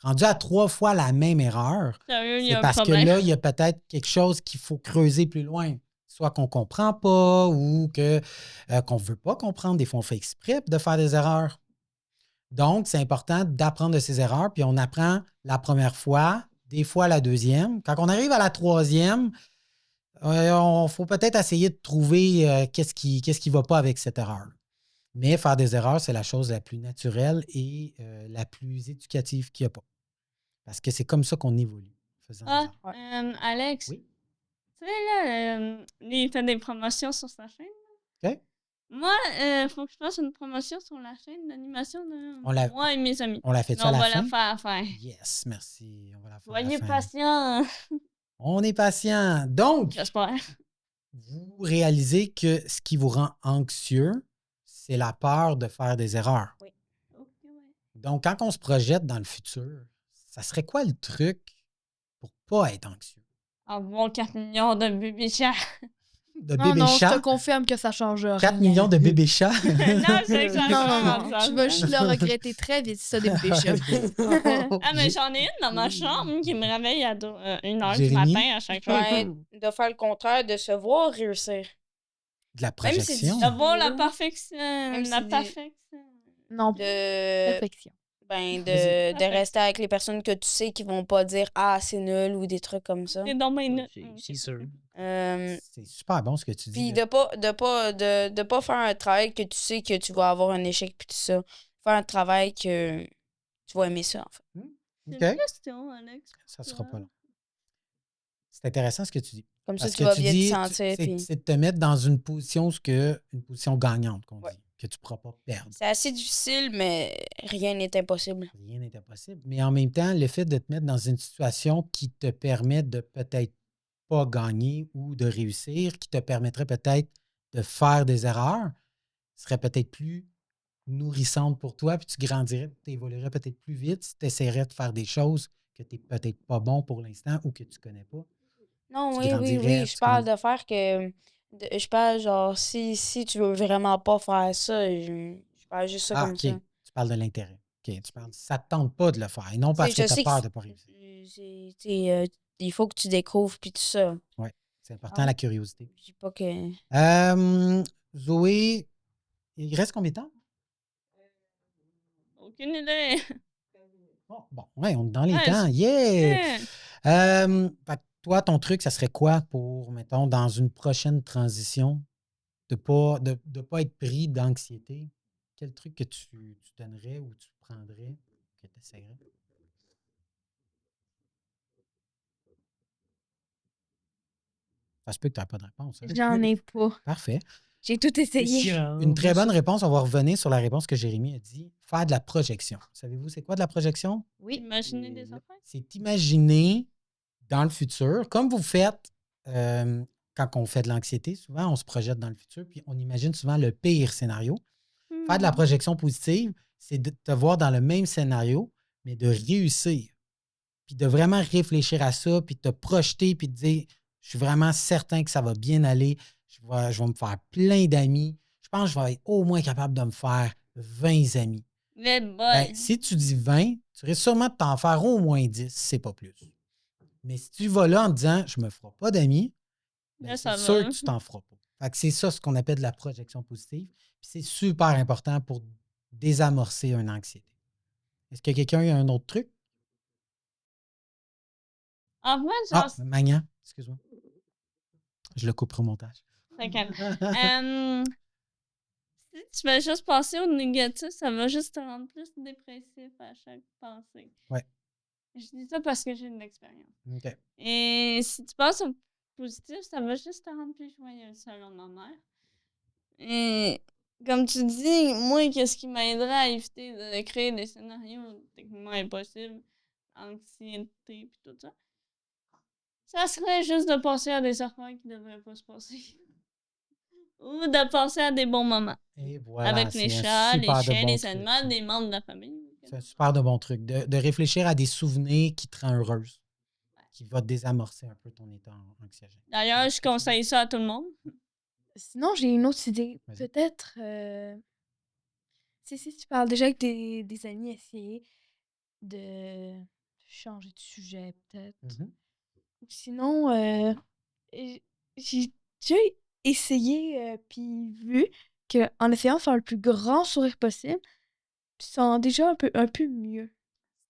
Rendu à 3 fois la même erreur, Sérieux, il y c'est a un parce que problème. là, il y a peut-être quelque chose qu'il faut creuser plus loin. Soit qu'on ne comprend pas ou qu'on ne veut pas comprendre. Des fois, on fait exprès de faire des erreurs. Donc, c'est important d'apprendre de ces erreurs. Puis on apprend la première fois, des fois la deuxième. Quand on arrive à la troisième, il faut peut-être essayer de trouver qu'est-ce qui ne va pas avec cette erreur. Mais faire des erreurs, c'est la chose la plus naturelle et la plus éducative qu'il n'y a pas. Parce que c'est comme ça qu'on évolue. En faisant des erreurs. Alex, Oui. tu sais, là, il fait des promotions sur sa chaîne. OK. Moi, il faut que je fasse une promotion sur la chaîne d'animation On de l'a- moi et mes amis. On l'a fait Mais ça à on la va fin? la faire à faire. Yes, merci. On va la faire Soyez à la fin. patients. On est patient. Donc, J'espère. vous réalisez que ce qui vous rend anxieux, c'est la peur de faire des erreurs. Ok, ouais. Donc, quand on se projette dans le futur, ça serait quoi le truc pour pas être anxieux? Avoir 4 millions de bébés chats. De Non, bébés non, je te chats? confirme que ça change 4 rien. millions de bébés chats? Non, c'est que ça Non, change, non, ça tu vas change. juste le regretter très vite, ça, des péchés. Ah, mais j'en ai une dans ma chambre qui me réveille à 1h du Jérémy? matin à chaque fois. Ouais, de faire le contraire, de se voir réussir. De la Même si projection? c'est D'avoir la Même perfection. La si- perfection. Non, De, perfection. de rester avec les personnes que tu sais qui vont pas dire ah c'est nul ou des trucs comme ça. C'est dans mes notes. C'est sûr. C'est super bon ce que tu dis. Puis là. de pas faire un travail que tu sais que tu vas avoir un échec puis tout ça. Faire un travail que tu vas aimer ça en fait. C'est OK. une question, Alex. Ça sera pas long. C'est intéressant ce que tu dis. Comme ça Parce tu que vas tu bien dis, te sentir. c'est Puis... c'est de te mettre dans une position, une position gagnante, qu'on Ouais. dit, que tu ne pourras pas perdre. C'est assez difficile, mais rien n'est impossible. Rien n'est impossible. Mais en même temps, le fait de te mettre dans une situation qui te permet de peut-être pas gagner ou de réussir, qui te permettrait peut-être de faire des erreurs, serait peut-être plus nourrissante pour toi, puis tu grandirais, tu évoluerais peut-être plus vite si tu essaierais de faire des choses que tu n'es peut-être pas bon pour l'instant ou que tu ne connais pas. Non, Tu oui, grandirais, je tu parle de faire que... je parle genre, si tu veux vraiment pas faire ça, je parle juste ça Ah, comme OK. ça. Tu parles de l'intérêt. OK. Tu parles, ça ne te tente pas de le faire, et non Tu sais, parce que je tu as sais peur qu'il de ne pas réussir. il faut que tu découvres puis tout ça. Oui, c'est important, la curiosité. Je dis pas que... Zoé, il reste combien de temps? Aucune idée. Bon, ouais, on est dans les Ouais, temps. Yeah! Yeah. Fait que toi, ton truc, ça serait quoi pour, mettons, dans une prochaine transition, de pas être pris d'anxiété? Quel truc que tu donnerais ou tu prendrais, que tu essaierais? Ça se peut que tu n'aies pas de réponse. hein? J'en ai pas. Parfait. J'ai tout essayé. Une très bonne réponse. On va revenir sur la réponse que Jérémy a dit. Faire de la projection. Savez-vous, c'est quoi de la projection? Oui. Imaginez des affaires. C'est imaginer dans le futur, comme vous faites quand on fait de l'anxiété, souvent on se projette dans le futur, puis on imagine souvent le pire scénario. Faire de la projection positive, c'est de te voir dans le même scénario, mais de réussir. Puis de vraiment réfléchir à ça, puis de te projeter, puis de dire, je suis vraiment certain que ça va bien aller, je vais me faire plein d'amis. Je pense que je vais être au moins capable de me faire 20 amis. Les boys. Ben, si tu dis 20, tu risques sûrement de t'en faire au moins 10, si c'est pas plus. Mais si tu vas là en disant, je me ferai pas d'amis, ben, Là, c'est ça sûr va. que tu t'en feras pas. Fait que c'est ça ce qu'on appelle de la projection positive. Puis c'est super important pour désamorcer une anxiété. Est-ce que quelqu'un a un autre truc? En fait, Ah, genre, Magnan, excuse-moi. Je le couperai au montage. c'est calme. Si tu vas juste passer au négatif, ça va juste te rendre plus dépressif à chaque pensée. Ouais. Je dis ça parce que j'ai de l'expérience. OK. Et si tu passes au positif, ça va juste te rendre plus joyeuse, selon ma mère. Et comme tu dis, moi, qu'est-ce qui m'aiderait à éviter de créer des scénarios techniquement impossibles, anxiété et tout ça? Ça serait juste de penser à des affaires qui ne devraient pas se passer. Ou de penser à des bons moments. Et voilà, avec les c'est un chats, les super de chiens, bon les truc, animaux, ça. des membres de la famille. C'est un super de bon truc. De réfléchir à des souvenirs qui te rendent heureuse, qui va désamorcer un peu ton état anxiogène. D'ailleurs, je conseille ça à tout le monde. Sinon, j'ai une autre idée. Vas-y. Peut-être, si tu parles déjà avec des amis, essayer de changer de sujet, peut-être. Mhm. Ou sinon, j- j'ai déjà essayé, puis vu qu'en essayant de faire le plus grand sourire possible, tu sens déjà un peu mieux.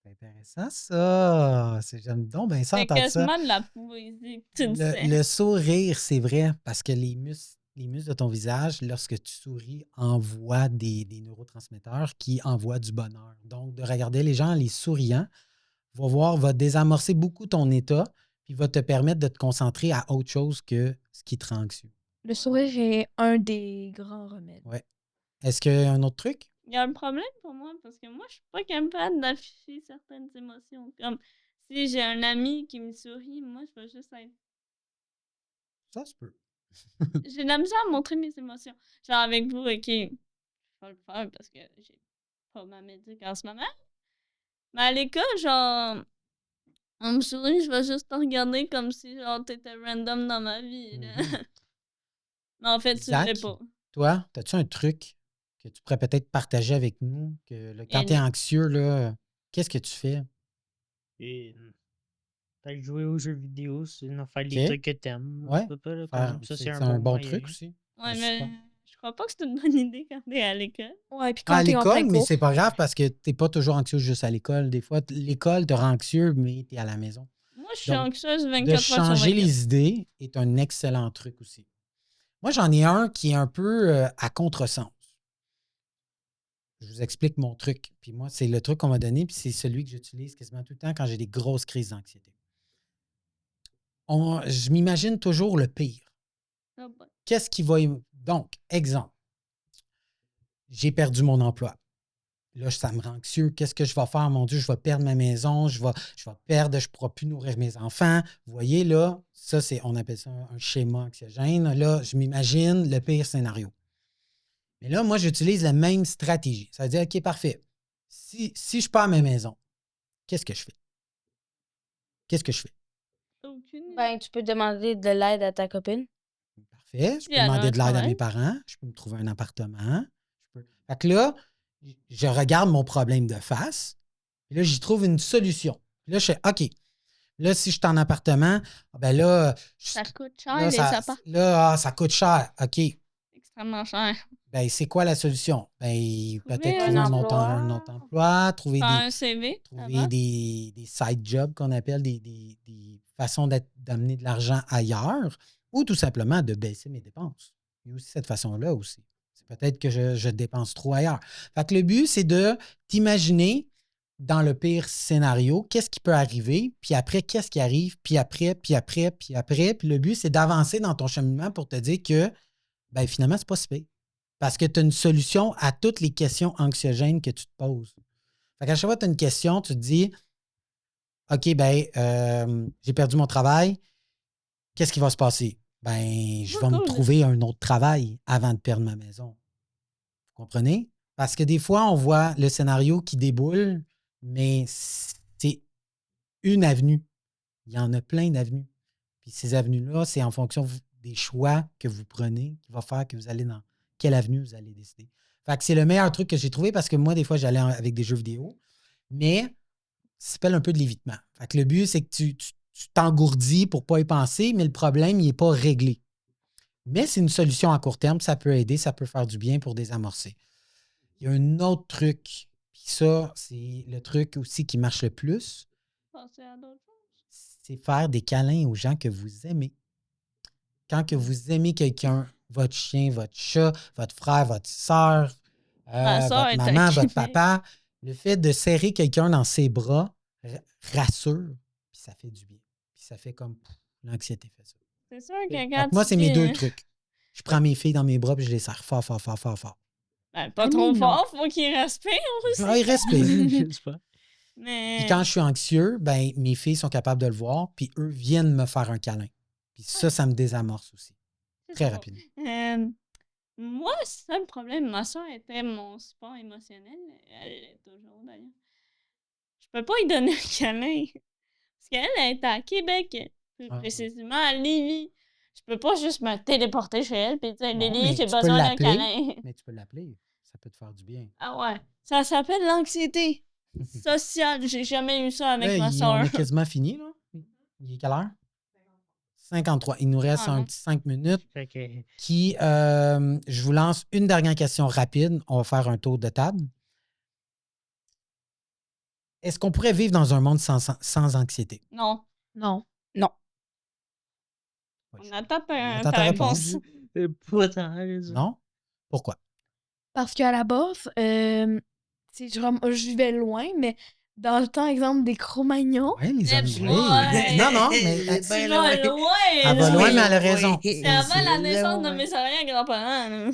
C'est intéressant, ça. J'aime donc bien ça C'est entendre ça. quasiment de la poésie que tu le sais. Le sourire, c'est vrai, parce que les muscles de ton visage, lorsque tu souris, envoient des neurotransmetteurs qui envoient du bonheur. Donc, de regarder les gens les souriants va désamorcer beaucoup ton état, puis va te permettre de te concentrer à autre chose que ce qui te rend anxieux. Le sourire est un des grands remèdes. Ouais. Est-ce qu'il y a un autre truc? Il y a un problème pour moi parce que moi, je suis pas capable d'afficher certaines émotions. Comme si j'ai un ami qui me sourit, moi, je vais juste être. Ça se peut. J'ai de la misère à montrer mes émotions. Genre avec vous, ok, je vais le faire parce que j'ai pas ma médic en ce moment. Mais à l'école, genre, on me sourit, je vais juste te regarder comme si genre t'étais random dans ma vie. Là. Mhm. Mais en fait, tu Zach? l'es pas. Toi, as-tu un truc que tu pourrais peut-être partager avec nous? Que quand tu es Yannick. anxieux, là, qu'est-ce que tu fais? Et peut-être jouer aux jeux vidéo, sinon faire Ok. les trucs que t'aimes. Ouais. Ça, c'est C'est un un bon moyen. truc aussi. Ouais, C'est mais super. je crois pas que c'est une bonne idée quand t'es à l'école. Ouais, puis À quand t'es en plein l'école, mais cours. c'est pas grave parce que t'es pas toujours anxieux juste à l'école. Des fois, l'école te rend anxieux, mais tu es à la maison. Moi, je suis Donc, anxieuse de 24 heures sur changer 24. les idées est un excellent truc aussi. Moi, j'en ai un qui est un peu à contresens. Je vous explique mon truc. Puis moi, c'est le truc qu'on m'a donné, puis c'est celui que j'utilise quasiment tout le temps quand j'ai des grosses crises d'anxiété. Je m'imagine toujours le pire. Ah bon. Qu'est-ce qui va... Donc, exemple, j'ai perdu mon emploi. Là, ça me rend anxieux. Qu'est-ce que je vais faire? Mon Dieu, je vais perdre ma maison, je vais perdre, je ne pourrai plus nourrir mes enfants. Vous voyez, là, ça, on appelle ça un schéma anxiogène. Là, je m'imagine le pire scénario. Mais là, moi, j'utilise la même stratégie. Ça veut dire, OK, parfait. Si je perds ma maison, qu'est-ce que je fais? Qu'est-ce que je fais? Aucune idée. Ben, tu peux demander de l'aide à ta copine. Parfait. Je Si peux elle a demander un de l'aide à travail. mes parents. Je peux me trouver un appartement. Fait que là, je regarde mon problème de face. Puis là, j'y trouve une solution. Puis là, je fais OK. Là, si je suis en appartement, ben là, Ça coûte cher, là, les apparts. ça coûte cher. OK. Extrêmement cher. Ben, c'est quoi la solution? Ben, peut-être un trouver un emploi. autre emploi, trouver Faire des, un CV trouver avant. des side jobs qu'on appelle des façons d'amener de l'argent ailleurs ou tout simplement de baisser mes dépenses. Il y a aussi cette façon-là aussi. C'est peut-être que je dépense trop ailleurs. Fait que le but, c'est de t'imaginer dans le pire scénario, qu'est-ce qui peut arriver, puis après, qu'est-ce qui arrive, puis après, puis après, puis après. Puis le but, c'est d'avancer dans ton cheminement pour te dire que ben, finalement, c'est pas si pire. Parce que tu as une solution à toutes les questions anxiogènes que tu te poses. Fait qu'à chaque fois que tu as une question, tu te dis OK, ben, j'ai perdu mon travail. Qu'est-ce qui va se passer? Ben, je vais me trouver un autre travail avant de perdre ma maison. Vous comprenez? Parce que des fois, on voit le scénario qui déboule, mais c'est une avenue. Il y en a plein d'avenues. Puis ces avenues-là, c'est en fonction des choix que vous prenez qui va faire que vous allez dans quelle avenue vous allez décider. Fait que c'est le meilleur truc que j'ai trouvé parce que moi, des fois, j'allais avec des jeux vidéo, mais ça s'appelle un peu de l'évitement. Fait que le but, c'est que tu t'engourdis pour ne pas y penser, mais le problème, il n'est pas réglé. Mais c'est une solution à court terme, ça peut aider, ça peut faire du bien pour désamorcer. Il y a un autre truc, puis ça, c'est le truc aussi qui marche le plus, Passer à d'autres choses. c'est faire des câlins aux gens que vous aimez. Quand que vous aimez quelqu'un, votre chien, votre chat, votre frère, votre soeur, Ma sœur votre est à maman, votre Québec. papa, le fait de serrer quelqu'un dans ses bras rassure, puis ça fait du bien. Puis ça fait comme l'anxiété fait ça. C'est sûr que Fait quand que moi, tu c'est mes dis, deux trucs. Je prends mes filles dans mes bras puis je les serre fort, fort, fort, fort, fort. Ben, pas Mais trop non. fort, faut qu'ils respirent aussi. Ah, ils respirent. Je sais pas. Mais... Puis quand je suis anxieux, ben mes filles sont capables de le voir, puis eux viennent me faire un câlin. Puis ça me désamorce aussi. c'est Très ça. rapidement. Moi, c'est ça le problème. Ma soeur était mon support émotionnel. Elle est toujours, d'ailleurs. Je peux pas lui donner un câlin. Parce qu'elle est à Québec. Plus Ah. précisément à Lévis. Je peux pas juste me téléporter chez elle puis dire, Non, mais Lily, j'ai tu peux besoin d'un l'appeler. câlin. Mais tu peux l'appeler. Ça peut te faire du bien. Ah ouais. Ça s'appelle l'anxiété sociale. J'ai jamais eu ça avec Là, ma on soeur. est quasiment fini, là. Il est quelle heure? 53. Il nous reste Ah un non. petit 5 minutes. Fait que, Je vous lance une dernière question rapide. On va faire un tour de table. Est-ce qu'on pourrait vivre dans un monde sans anxiété? Non. Non. On attend On attend ta ta réponse. pas tant raison. Non? Pourquoi? Parce qu'à la base, je vivais loin, mais dans le temps, exemple, des Cro-Magnons, Oui, les Eh amis. boy! Non, non, mais Ben Tu loin. vas loin! elle va là. loin, mais elle a raison. C'est avant la C'est naissance de loin. mes arrière-grands-parents. là.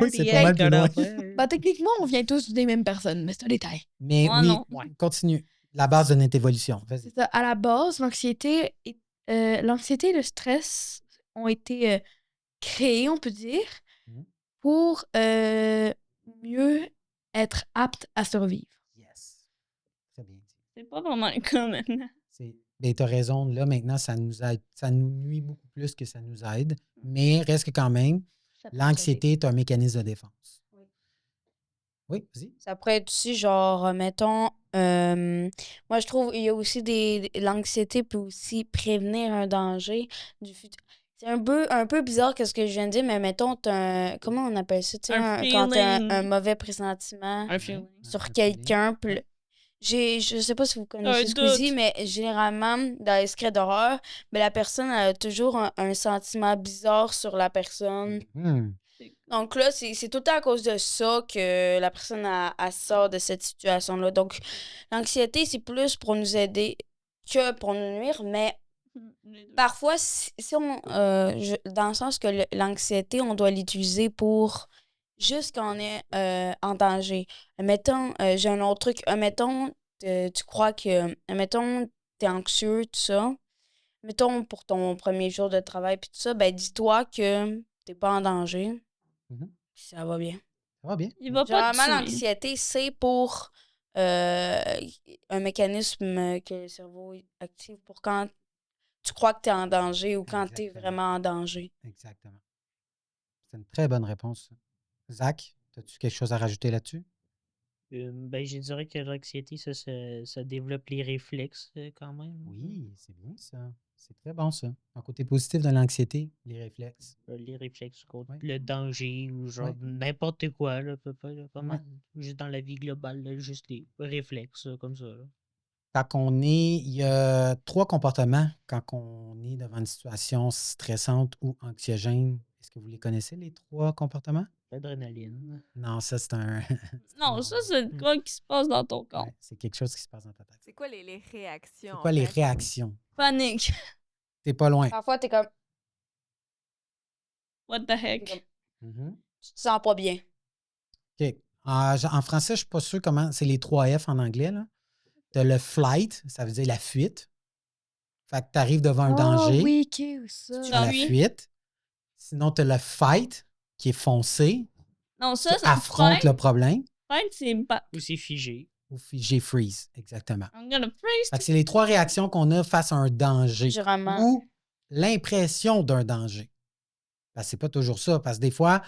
Oui, c'est pas mal plus loin. bah, techniquement, on vient tous des mêmes personnes, mais c'est un détail. Mais Ouais, oui, non. continue. La base de notre évolution. Vas-y. C'est ça. À la base, l'anxiété et le stress ont été créés, on peut dire, Mhm. pour mieux être apte à survivre. Yes. Très bien dit. C'est pas vraiment le cas maintenant. Ben, tu as raison. Là, maintenant, ça nous aide. Ça nous nuit beaucoup plus que ça nous aide. Mais reste que quand même, l'anxiété est un mécanisme de défense. Oui, vas-y. Ça pourrait être aussi, genre, mettons, moi, je trouve il y a aussi l'anxiété peut aussi prévenir un danger du futur. C'est un peu bizarre ce que je viens de dire, mais mettons, comment on appelle ça? Tu sais, quand t'as feeling. un mauvais pressentiment Un feeling. sur Un quelqu'un. Je sais pas si vous connaissez Un Squeezie, doute. mais généralement, dans les secrets d'horreur, ben, la personne elle a toujours un sentiment bizarre sur la personne. Hmm. Donc là, c'est tout le temps à cause de ça que la personne elle sort de cette situation-là. Donc, l'anxiété, c'est plus pour nous aider que pour nous nuire, mais Les deux. parfois, si on, dans le sens que l'anxiété, on doit l'utiliser pour juste quand on est en danger. Mettons, j'ai un autre truc. Mettons, tu crois que, mettons, t'es anxieux, tout ça. Mettons, pour ton premier jour de travail, puis tout ça, ben dis-toi que t'es pas en danger. Mhm. Puis ça va bien. Ça va bien. Il va pas te Généralement, tuer. l'anxiété, c'est pour un mécanisme que le cerveau active pour quand tu crois que tu es en danger ou quand tu es Exactement. vraiment en danger. Exactement. C'est une très bonne réponse. Ça. Zach, as-tu quelque chose à rajouter là-dessus? Ben, je dirais que l'anxiété, ça développe les réflexes quand même. Oui, c'est bien ça. C'est très bon ça. Un côté positif de l'anxiété, les réflexes. Les réflexes contre Ouais. le danger ou genre Ouais. n'importe quoi, là, peut pas, là, pas Ouais. mal. Juste dans la vie globale, là, juste les réflexes comme ça. Là. Il y a 3 comportements quand on est devant une situation stressante ou anxiogène. Est-ce que vous les connaissez, les 3 comportements? L'adrénaline. Non, ça, c'est un. Non, ça, c'est quoi qui se passe dans ton corps? Ouais, c'est quelque chose qui se passe dans ta tête. C'est quoi les réactions? C'est quoi en les fait? réactions? Panique. T'es pas loin. Parfois, t'es comme, What the heck? Mhm. tu te sens pas bien. OK. En français, je suis pas sûr comment. C'est les 3 F en anglais. Tu as le flight, ça veut dire la fuite. Fait que tu arrives devant un danger. oui, ok, ça. Tu as la fuis. fuite. Sinon, tu as le fight, qui est foncé. Non, Tu ça, c'est affrontes le problème. fight, c'est Ou c'est figé. Ou figé freeze, exactement. I'm gonna Fait freeze. que c'est les 3 réactions qu'on a face à un danger. Généralement. Ou l'impression d'un danger. Parce que c'est pas toujours ça. Parce que des fois,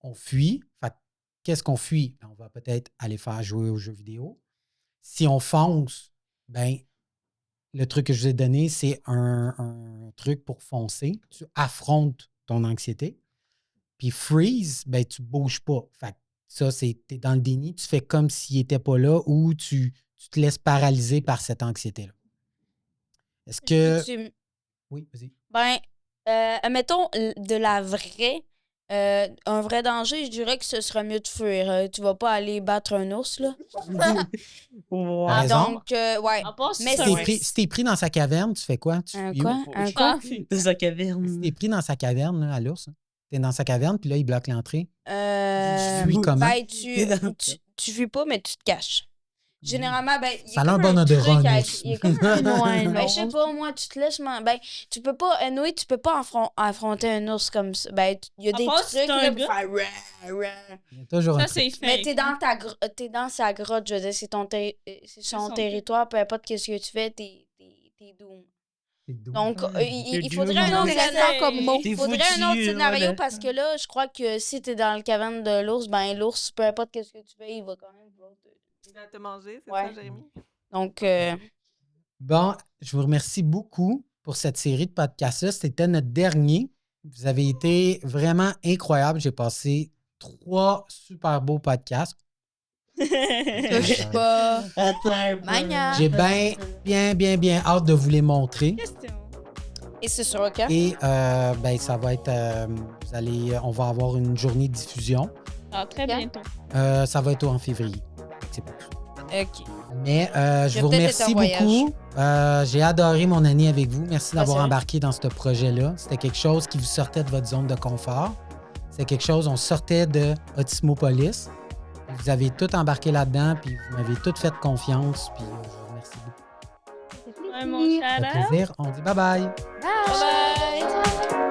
on fuit. Fait que qu'est-ce qu'on fuit? Ben, on va peut-être aller faire jouer aux jeux vidéo. Si on fonce, ben le truc que je vous ai donné, c'est un truc pour foncer. Tu affrontes ton anxiété. Puis freeze, ben tu bouges pas. Fait que ça, t'es dans le déni. Tu fais comme s'il n'était pas là ou tu te laisses paralyser par cette anxiété-là. Est-ce que... Oui, vas-y. Ben, mettons, de la vraie, un vrai danger, je dirais que ce serait mieux de fuir. Tu vas pas aller battre un ours, là. T'as raison. Donc, ouais. À part si Mais c'est Si un t'es pris dans sa caverne, tu fais quoi? Tu Un fuis où? quoi? Un quoi? Dans sa Si caverne. t'es pris dans sa caverne, là, à l'ours, t'es dans sa caverne, puis là, il bloque l'entrée. Tu fuis comment? Ben, tu fuis pas, mais tu te caches. Généralement, ben, il y Ça a comme l'air bon un odorat, truc un avec- ours. il y a comme un- Ouais, Ben, non. je sais pas, moi, tu te laisses... Ben, tu peux pas... Anyway, tu peux pas affronter un ours comme ça. Ben, il y a À des part si trucs, c'est un là, pour gars. faire... rah, rah. Il y a toujours un Ça, truc. c'est fake. Mais t'es dans sa grotte, je veux dire, c'est son son territoire, peu importe qu'est-ce que tu fais, t'es doom. Donc, il faudrait Dieu, un autre c'est scénario comme mot. T'es faudrait un autre foutu, scénario voilà. parce que là, je crois que si t'es dans le caverne de l'ours, ben l'ours, peu importe qu'est-ce que tu fais, il va quand même vouloir te... Il va te manger, c'est Ouais. ça, Jérémy? Donc, Bon, je vous remercie beaucoup pour cette série de podcasts-là. C'était notre dernier. Vous avez été vraiment incroyables. J'ai passé 3 super beaux podcasts. touche pas. Attends, Mania. J'ai bien hâte de vous les montrer. Question. Et c'est sur OK? Et ben, ça va être... on va avoir une journée de diffusion. Alors, très Ok. bientôt. Ça va être en février. C'est pour ça. OK. Mais je vais vous peut-être être remercie en voyage. beaucoup. J'ai adoré mon année avec vous. Merci d'avoir c'est vrai. embarqué dans ce projet-là. C'était quelque chose qui vous sortait de votre zone de confort. C'était quelque chose, on sortait de Autismopolis. Vous avez tout embarqué là-dedans, puis vous m'avez tout fait confiance. Puis je vous remercie beaucoup. Ouais, mon Ça fait shout-out. plaisir. On dit bye-bye. Bye!